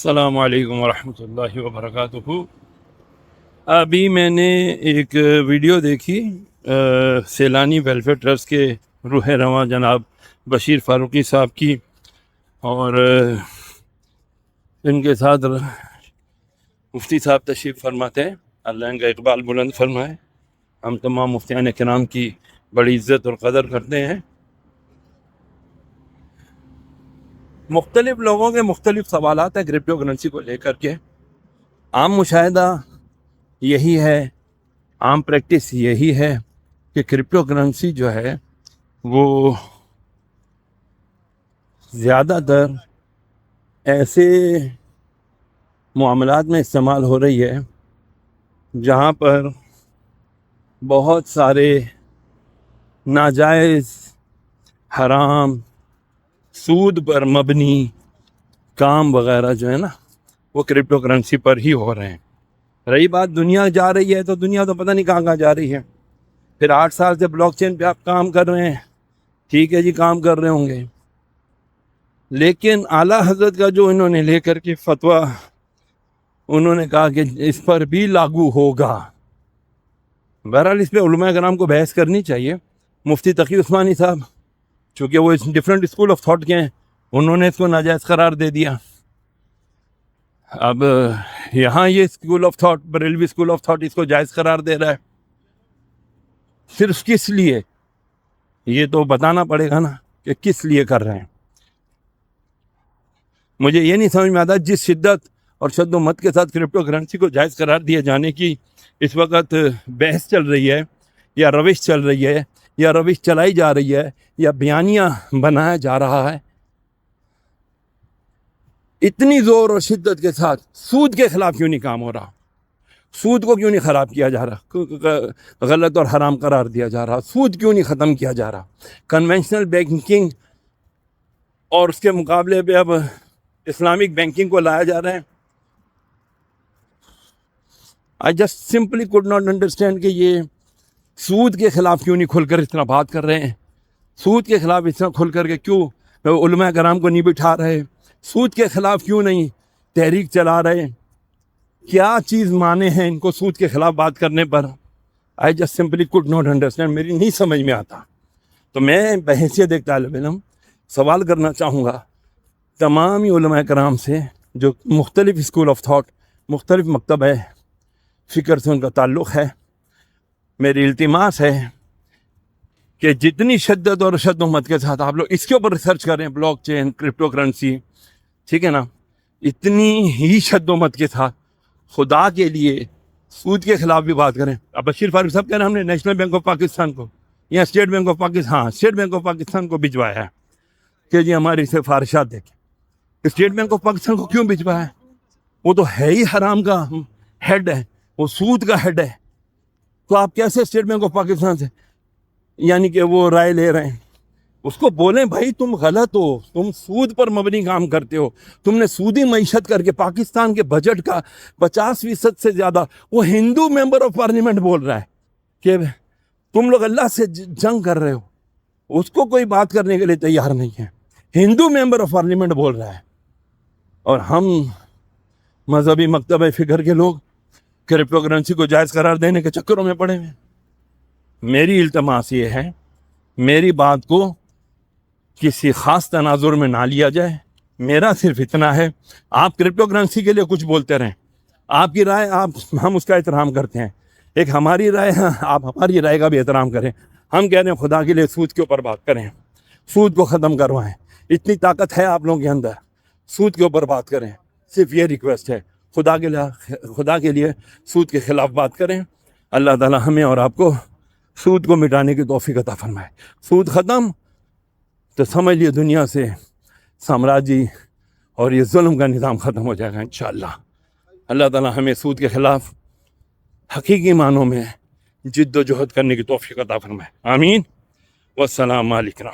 السلام علیکم ورحمۃ اللہ وبرکاتہ۔ ابھی میں نے ایک ویڈیو دیکھی سیلانی ویلفیئر ٹرسٹ کے روح رواں جناب بشیر فاروقی صاحب کی، اور ان کے ساتھ مفتی صاحب تشریف فرماتے ہیں، اللہ ان کا اقبال بلند فرمائے۔ ہم تمام مفتیان کرام کی بڑی عزت اور قدر کرتے ہیں۔ مختلف لوگوں کے مختلف سوالات ہیں کرپٹو کرنسی کو لے کر کے۔ عام مشاہدہ یہی ہے، عام پریکٹس یہی ہے کہ کرپٹو کرنسی جو ہے وہ زیادہ تر ایسے معاملات میں استعمال ہو رہی ہے جہاں پر بہت سارے ناجائز، حرام، سود پر مبنی کام وغیرہ جو ہے نا وہ کرپٹو کرنسی پر ہی ہو رہے ہیں۔ رہی بات دنیا جا رہی ہے تو دنیا تو پتہ نہیں کہاں جا رہی ہے۔ پھر 8 سال سے بلاک چین پہ آپ کام کر رہے ہیں، ٹھیک ہے جی، کام کر رہے ہوں گے، لیکن اعلیٰ حضرت کا جو انہوں نے لے کر کے فتویٰ انہوں نے کہا کہ اس پر بھی لاگو ہوگا۔ بہرحال اس پہ علماء کرام کو بحث کرنی چاہیے۔ مفتی تقی عثمانی صاحب چونکہ وہ ڈفرینٹ اسکول آف تھاٹ کے ہیں، انہوں نے اس کو ناجائز قرار دے دیا۔ اب یہاں یہ school of thought, Barelvi school of thought, اس کو جائز قرار دے رہا ہے، صرف کس لیے؟ یہ تو بتانا پڑے گا نا کہ کس لیے کر رہے ہیں۔ مجھے یہ نہیں سمجھ میں آتا جس شدت اور شد و مت کے ساتھ کرپٹو کرنسی کو جائز قرار دیے جانے کی اس وقت بحث چل رہی ہے، یا روش چل رہی ہے، یا روش چلائی جا رہی ہے، یا بیانیہ بنایا جا رہا ہے، اتنی زور اور شدت کے ساتھ سود کے خلاف کیوں نہیں کام ہو رہا؟ سود کو کیوں نہیں خراب کیا جا رہا، غلط اور حرام قرار دیا جا رہا؟ سود کیوں نہیں ختم کیا جا رہا؟ کنونشنل بینکنگ اور اس کے مقابلے پہ اب اسلامک بینکنگ کو لایا جا رہا ہے۔ I just simply could not understand کہ یہ سود کے خلاف کیوں نہیں کھل کر اس طرح بات کر رہے ہیں، سود کے خلاف اس طرح کھل کر کے کیوں علماء کرام کو نہیں بٹھا رہے، سود کے خلاف کیوں نہیں تحریک چلا رہے؟ کیا چیز مانے ہیں ان کو سود کے خلاف بات کرنے پر؟ I just simply could not understand، میری نہیں سمجھ میں آتا۔ تو میں بحیثیت ایک طالب علم سوال کرنا چاہوں گا تمام علماء کرام سے جو مختلف اسکول آف تھاٹ، مختلف مکتب ہے فکر سے ان کا تعلق ہے، میری التماس ہے کہ جتنی شدت اور شد و مت کے ساتھ آپ لوگ اس کے اوپر ریسرچ کریں، بلاک چین، کرپٹو کرنسی، ٹھیک ہے نا، اتنی ہی شد و مت کے ساتھ خدا کے لیے سود کے خلاف بھی بات کریں۔ اب بشیر فاروق صاحب کہہ رہے ہیں ہم نے نیشنل بینک آف پاکستان کو یا state bank of Pakistan, state bank of Pakistan کو بھجوایا ہے کہ جی ہماری سفارشات دیکھیں۔ اسٹیٹ بینک آف پاکستان کو کیوں بھجوایا ہے؟ وہ تو ہے ہی حرام کا ہیڈ ہے، وہ سود کا ہیڈ ہے، تو آپ کیسے اسٹیٹ بینک آف پاکستان سے یعنی کہ وہ رائے لے رہے ہیں؟ اس کو بولیں بھائی تم غلط ہو، تم سود پر مبنی کام کرتے ہو، تم نے سودی معیشت کر کے پاکستان کے بجٹ کا 50% سے زیادہ، وہ ہندو ممبر آف پارلیمنٹ بول رہا ہے کہ تم لوگ اللہ سے جنگ کر رہے ہو، اس کو کوئی بات کرنے کے لیے تیار نہیں ہے، ہندو ممبر آف پارلیمنٹ بول رہا ہے، اور ہم مذہبی مکتب فکر کے لوگ کرپٹو کرنسی کو جائز قرار دینے کے چکروں میں پڑے ہوئے ہیں۔ میری التماس یہ ہے، میری بات کو کسی خاص تناظر میں نہ لیا جائے، میرا صرف اتنا ہے، آپ کرپٹو کرنسی کے لیے کچھ بولتے رہیں، آپ کی رائے ہم اس کا احترام کرتے ہیں، ایک ہماری رائے ہے، آپ ہماری رائے کا بھی احترام کریں۔ ہم کہہ رہے ہیں خدا کے لیے سود کے اوپر بات کریں، سود کو ختم کروائیں، اتنی طاقت ہے آپ لوگوں کے اندر، سود کے اوپر بات کریں، صرف یہ ریکویسٹ ہے، خدا کے لیے سود کے خلاف بات کریں۔ اللہ تعالی ہمیں اور آپ کو سود کو مٹانے کی توفیق عطا فرمائے۔ سود ختم تو سمجھ لیے دنیا سے سامراجی اور یہ ظلم کا نظام ختم ہو جائے گا انشاءاللہ۔ اللہ تعالی ہمیں سود کے خلاف حقیقی معنوں میں جد و جہد کرنے کی توفیق عطا فرمائے، آمین۔ والسلام علیکم۔